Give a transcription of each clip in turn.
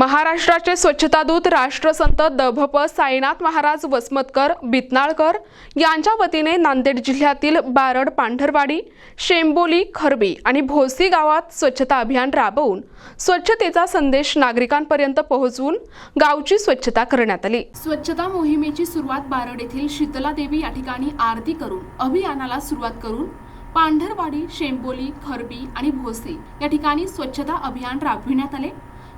महाराष्ट्राचे स्वच्छतादूत राष्ट्रसंत द.भ.प. साईनाथ महाराज वसमतकर बितनाळकर यांच्या वतीने नांदेड जिल्ह्यातील बारड, पांढरवाडी, शेंबोली, खरबी आणि भोसी गावात स्वच्छता अभियान राबवून स्वच्छतेचा संदेश नागरिकांपर्यंत पोहोचवून गावची स्वच्छता करण्यात आली। स्वच्छता मोहिमेची सुरुवात बारड येथील शीतला देवी या ठिकाणी आरती करून अभियानाला सुरुवात करून पांढरवाडी, शेंबोली, खरबी आणि भोसी या ठिकाणी स्वच्छता अभियान राबविण्यात आले।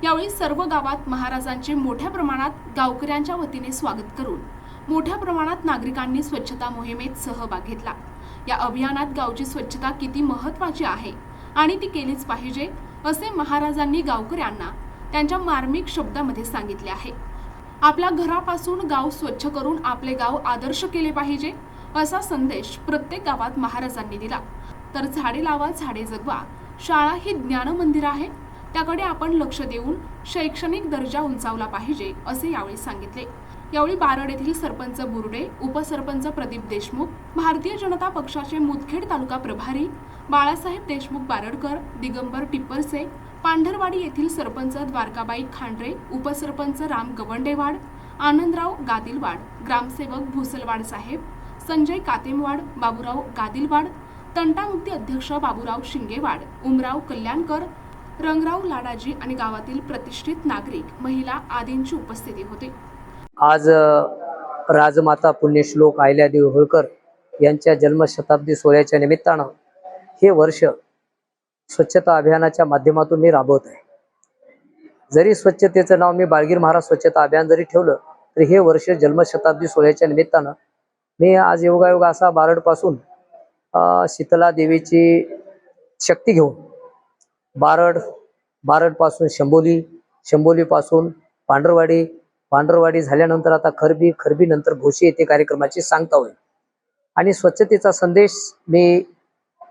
यावेळी सर्व गावात महाराजांचे मोठ्या प्रमाणात गावकऱ्यांच्या वतीने स्वागत करून मोठ्या प्रमाणात नागरिकांनी स्वच्छता मोहिमेत सहभाग घेतला। या अभियानात गावची स्वच्छता किती महत्त्वाची आहे आणि ती केलीच पाहिजे असे महाराजांनी गावकऱ्यांना त्यांच्या मार्मिक शब्दामध्ये सांगितले आहे। आपल्या घरापासून गाव स्वच्छ करून आपले गाव आदर्श केले पाहिजे असा संदेश प्रत्येक गावात महाराजांनी दिला। तर झाडे लावा, झाडे जगवा, शाळा ही ज्ञान मंदिर आहे, त्याकडे आपण लक्ष देऊन शैक्षणिक दर्जा उंचावला पाहिजे असे यावेळी सांगितले। यावेळी बारड येथील सरपंच बुर्डे, उपसरपंच प्रदीप देशमुख, भारतीय जनता पक्षाचे मुदखेड तालुका प्रभारी बाळासाहेब देशमुख बारडकर, दिगंबर टिप्परसे, पांढरवाडी येथील सरपंच द्वारकाबाई खांडरे, उपसरपंच राम गवंडेवाड, आनंदराव गादिलवाड, ग्रामसेवक भुसलवाड साहेब, संजय कातेमवाड, बाबूराव गादिलवाड, तंटामुक्ती अध्यक्ष बाबूराव शिंगेवाड, उमराव कल्याणकर, रंगराव लाडाजी आणि गावातील प्रतिष्ठित नागरिक, महिला आदींची उपस्थिती होती। आज राजमाता पुण्यश्लोक अहिल्यादेवी होळकर यांच्या जन्मशताब्दी सोहळ्याच्या निमित्तानं हे वर्ष स्वच्छता अभियानाच्या माध्यमातून मी राबवत आहे। जरी स्वच्छतेचं नाव मी बाळगीर महाराज स्वच्छता अभियान जरी ठेवलं तरी हे वर्ष जन्मशताब्दी सोहळ्याच्या निमित्तानं मी आज योगायोग असा बारड पासून शीतला देवीची शक्ती घेऊन बारड पासून शेंबोली पासून पांढरवाडी झाल्यानंतर आता खरबी नंतर भोशी येथे कार्यक्रमाची सांगता होईल। आणि स्वच्छतेचा संदेश मी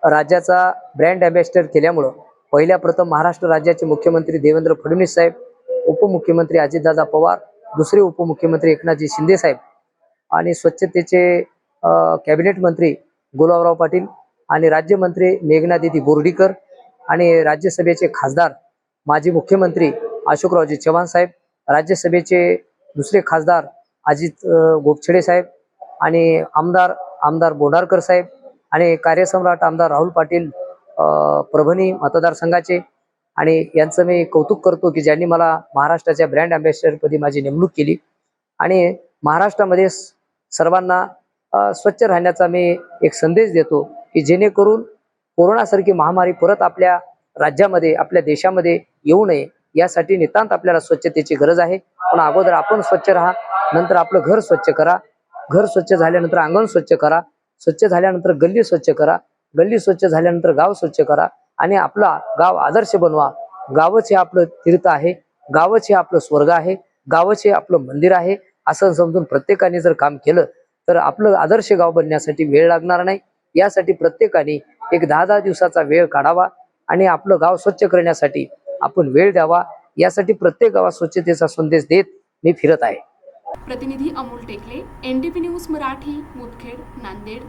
राज्याचा ब्रँड अँबॅसेडर केल्यामुळं पहिल्या प्रथम महाराष्ट्र राज्याचे मुख्यमंत्री देवेंद्र फडणवीस साहेब, उपमुख्यमंत्री अजितदादा पवार, दुसरे उपमुख्यमंत्री एकनाथजी शिंदे साहेब आणि स्वच्छतेचे कॅबिनेट मंत्री गुलाबराव पाटील आणि राज्यमंत्री मेघनादिदी बोर्डीकर आणि राज्यसभेचे खासदार माजी मुख्यमंत्री अशोकरावजी चव्हाण साहेब, राज्यसभेचे दुसरे खासदार अजित गोपछडे साहेब आणि आमदार बोंडारकर साहेब आणि कार्यसम्राट आमदार राहुल पाटील परभणी मतदारसंघाचे, आणि यांचं मी कौतुक करतो की ज्यांनी मला महाराष्ट्राच्या ब्रँड अँबॅसेडरपदी माझी नेमणूक केली आणि महाराष्ट्रामध्ये सर्वांना स्वच्छ राहण्याचा मी एक संदेश देतो की जेणेकरून कोरोनासारखी महामारी परत आपल्या राज्यामध्ये, आपल्या देशामध्ये येऊ नये यासाठी नितांत आपल्याला स्वच्छतेची गरज आहे। पण अगोदर आपण स्वच्छ राहा, नंतर आपलं घर स्वच्छ करा, घर स्वच्छ झाल्यानंतर अंगण स्वच्छ करा, स्वच्छ झाल्यानंतर गल्ली स्वच्छ करा, गल्ली स्वच्छ झाल्यानंतर गाव स्वच्छ करा आणि आपला गाव आदर्श बनवा। गावच हे आपलं तीर्थ आहे, गावच हे आपलं स्वर्ग आहे, गावच हे आपलं मंदिर आहे असं समजून प्रत्येकाने जर काम केलं तर आपलं आदर्श गाव बनण्यासाठी वेळ लागणार नाही। यासाठी प्रत्येकाने एक 10-10 दिवसाचा वेळ काढावा आणि आपलं गाव स्वच्छ करण्यासाठी आपण वेळ द्यावा। यासाठी प्रत्येक गावात स्वच्छतेचा संदेश देत मी फिरत आहे। प्रतिनिधी अमोल टेकले, NDP न्यूज मराठी, मुदखेड, नांदेड।